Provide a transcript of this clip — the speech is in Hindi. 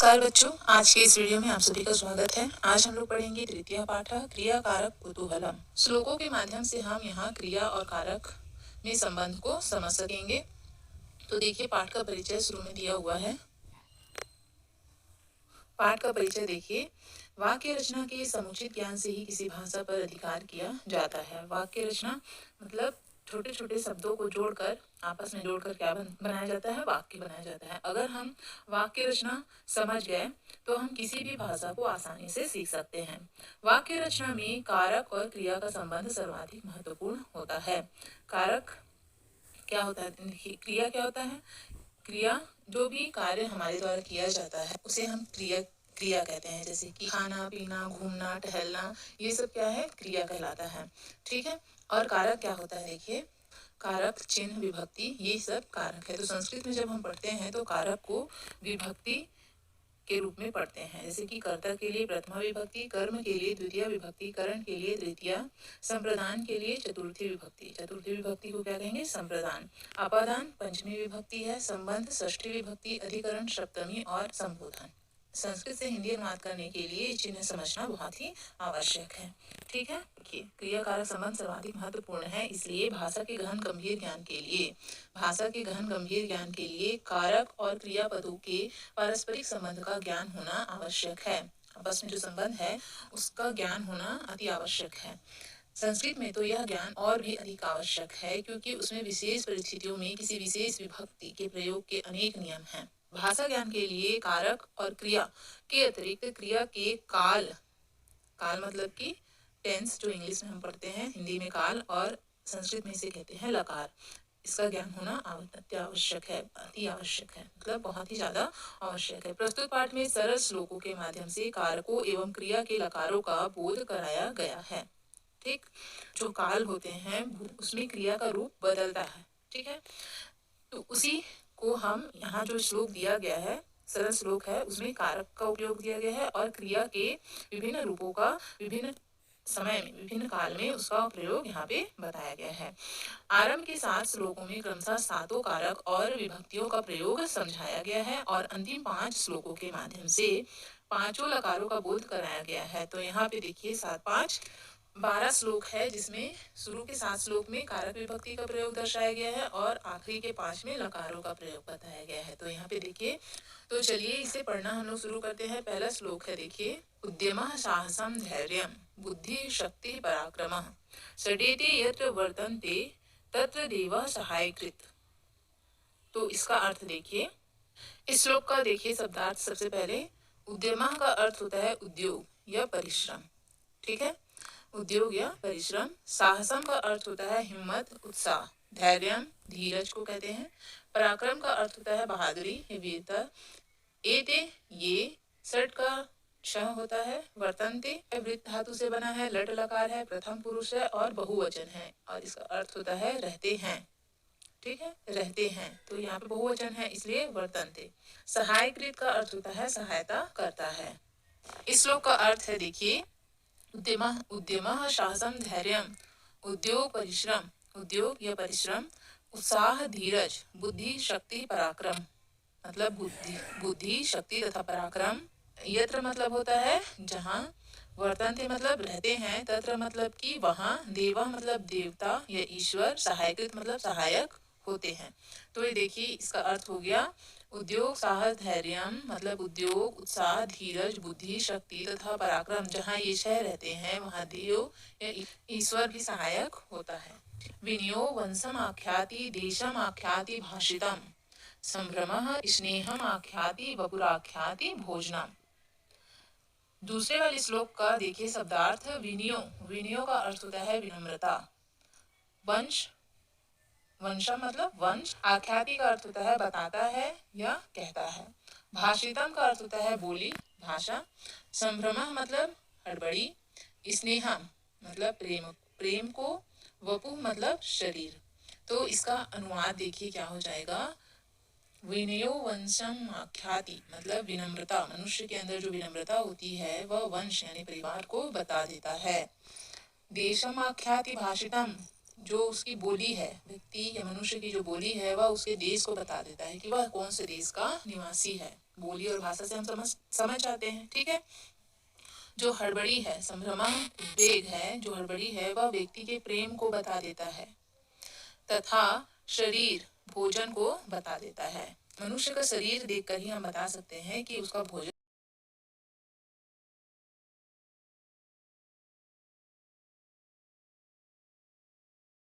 नमस्कार बच्चों, आज के इस वीडियो में आप सभी का स्वागत है। आज हम लोग पढ़ेंगे तृतीय पाठ क्रिया कारक कुतूहलम। श्लोकों के माध्यम से हम यहाँ क्रिया और कारक में संबंध को समझ सकेंगे। तो देखिए, पाठ का परिचय शुरू में दिया हुआ है। पाठ का परिचय देखिए, वाक्य रचना के समुचित ज्ञान से ही किसी भाषा पर अधिकार किया जाता है। वाक्य रचना मतलब छोटे छोटे शब्दों को जोड़कर आपस में जोड़कर क्या बनाया जाता है, वाक्य बनाया जाता है। अगर हम वाक्य रचना समझ गए तो हम किसी भी भाषा को आसानी से सीख सकते हैं। वाक्य रचना में कारक और क्रिया का संबंध सर्वाधिक महत्वपूर्ण होता है। कारक क्या होता है, क्रिया क्या होता है? क्रिया जो भी कार्य हमारे द्वारा किया जाता है उसे हम क्रिया कहते हैं। जैसे कि खाना पीना, घूमना, टहलना, ये सब क्या है, क्रिया कहलाता है। ठीक है। और कारक क्या होता है? देखिए, कारक, चिन्ह, विभक्ति, ये सब कारक है। तो संस्कृत में जब हम पढ़ते हैं तो कारक को विभक्ति के रूप में पढ़ते हैं। जैसे कि कर्ता के लिए प्रथमा विभक्ति, कर्म के लिए द्वितीय विभक्ति, करण के लिए तृतीया, संप्रदान के लिए चतुर्थी विभक्ति। चतुर्थी विभक्ति को क्या कहेंगे? संप्रदान। अपादान पंचमी विभक्ति है, संबंध षष्ठी विभक्ति, अधिकरण सप्तमी और संबोधन। संस्कृत से हिंदी अनुवाद करने के लिए चिन्ह समझना बहुत ही आवश्यक है। ठीक है। क्रिया कारक संबंध सर्वाधिक महत्वपूर्ण है, इसलिए भाषा के गहन गंभीर ज्ञान के लिए कारक और क्रियापदों के पारस्परिक संबंध का ज्ञान होना आवश्यक है। आपस में जो संबंध है उसका ज्ञान होना अति आवश्यक है। संस्कृत में तो यह ज्ञान और भी अधिक आवश्यक है, क्योंकि उसमें विशेष परिस्थितियों में किसी विशेष विभक्ति के प्रयोग के अनेक नियम हैं। भाषा ज्ञान के लिए कारक और क्रिया के अतिरिक्त क्रिया के काल मतलब कि टेंस, जो इंग्लिश में हम पढ़ते हैं, हिंदी में काल और संस्कृत में इसे कहते हैं लकार, इसका ज्ञान होना अति आवश्यक है, मतलब बहुत ही ज्यादा आवश्यक है। प्रस्तुत पाठ में सरल श्लोकों के माध्यम से कारकों एवं क्रिया के लकारों का बोध कराया गया है। ठीक, जो काल होते हैं उसमें क्रिया का रूप बदलता है। ठीक है, तो उसी को हम यहाँ जो श्लोक दिया गया है, सरल श्लोक है, उसमें कारक का उपयोग दिया गया है और क्रिया के विभिन्न रूपों का विभिन्न समय में, विभिन्न काल में उसका प्रयोग यहाँ पे बताया गया है। आरंभ के 7 श्लोकों में क्रमशः 7 कारक और विभक्तियों का प्रयोग समझाया गया है और अंतिम 5 श्लोकों के माध्यम से 5 लकारों का बोध कराया गया है। तो यहाँ पे देखिए 7, 5, 12 श्लोक है, जिसमें शुरू के 7 श्लोक में कारक विभक्ति का प्रयोग दर्शाया गया है और आखिरी के 5 में लकारों का प्रयोग बताया गया है। तो यहाँ पे देखिए, तो चलिए इसे पढ़ना हम लोग शुरू करते हैं। पहला श्लोक है, देखिए, उद्यमः साहसं धैर्यं बुद्धि शक्ति पराक्रमः षडेते यत्र वर्तन्ते तत्र देवः सहायकृत। तो इसका अर्थ देखिए, इस श्लोक का देखिए शब्दार्थ। सबसे पहले उद्यमः का अर्थ होता है उद्योग या परिश्रम। ठीक है, उद्योग या परिश्रम। साहसम का अर्थ होता है हिम्मत, उत्साह। धैर्यम धीरज को कहते हैं। पराक्रम का अर्थ होता है बहादुरी, वीरता। एते ये, षट का क्षण होता है। वर्तन्ते वृत्त धातु से बना है, लट लकार है, प्रथम पुरुष है और बहुवचन है और इसका अर्थ होता है रहते हैं। ठीक है, रहते हैं, तो यहाँ पे बहुवचन है इसलिए वर्तन्ते। सहायकृत का अर्थ होता है सहायता करता है। इस श्लोक का अर्थ है, देखिए, उद्यमः साहसं धैर्यं, उद्योग परिश्रम, उद्योग या परिश्रम, उत्साह धीरज, बुद्धि शक्ति पराक्रम, मतलब बुद्धि शक्ति तथा पराक्रम। यत्र मतलब होता है जहाँ, वर्तन्ते मतलब रहते हैं, तत्र मतलब कि वहाँ, देवा मतलब देवता या ईश्वर, सहायकृत मतलब सहायक होते हैं। तो ये देखिए इसका अर्थ हो गया, उद्योग साहस धैर्यम मतलब उद्योग, उत्साह, धीरज, बुद्धि शक्ति तथा पराक्रम, जहाँ ये 6 रहते हैं वहाँ देव या ईश्वर भी सहायक होता है। विनियो वंशम आख्याति देशम आख्याति भाषितम संभ्रमः स्नेहम आख्याति वपुराख्याति भोजनम। दूसरे वाले श्लोक का देखिए शब्दार्थ। विनियो का अर्थ होता है विनम्रता। वंशम मतलब वंश। आख्याति का अर्थ होता है बताता है या कहता है। भाषितम का अर्थ होता है बोली, भाषा। संभ्रमः मतलब हड़बड़ी। स्नेहम मतलब प्रेम को। वपु मतलब शरीर। तो इसका अनुवाद देखिए क्या हो जाएगा। विनयो वंशम आख्याति मतलब विनम्रता, मनुष्य के अंदर जो विनम्रता होती है वह वंश यानी परिवार को बता देता है। देशम आख्याति भाषितम, जो उसकी बोली है, व्यक्ति या मनुष्य की जो बोली है वह उसके देश को बता देता है कि वह कौन से देश का निवासी है। बोली और भाषा से हम समझ जाते हैं। ठीक है। जो हड़बड़ी है, संभ्रमा उद्वेग है, जो हड़बड़ी है वह व्यक्ति के प्रेम को बता देता है तथा शरीर भोजन को बता देता है। मनुष्य का शरीर देखकर ही हम बता सकते हैं कि उसका भोजन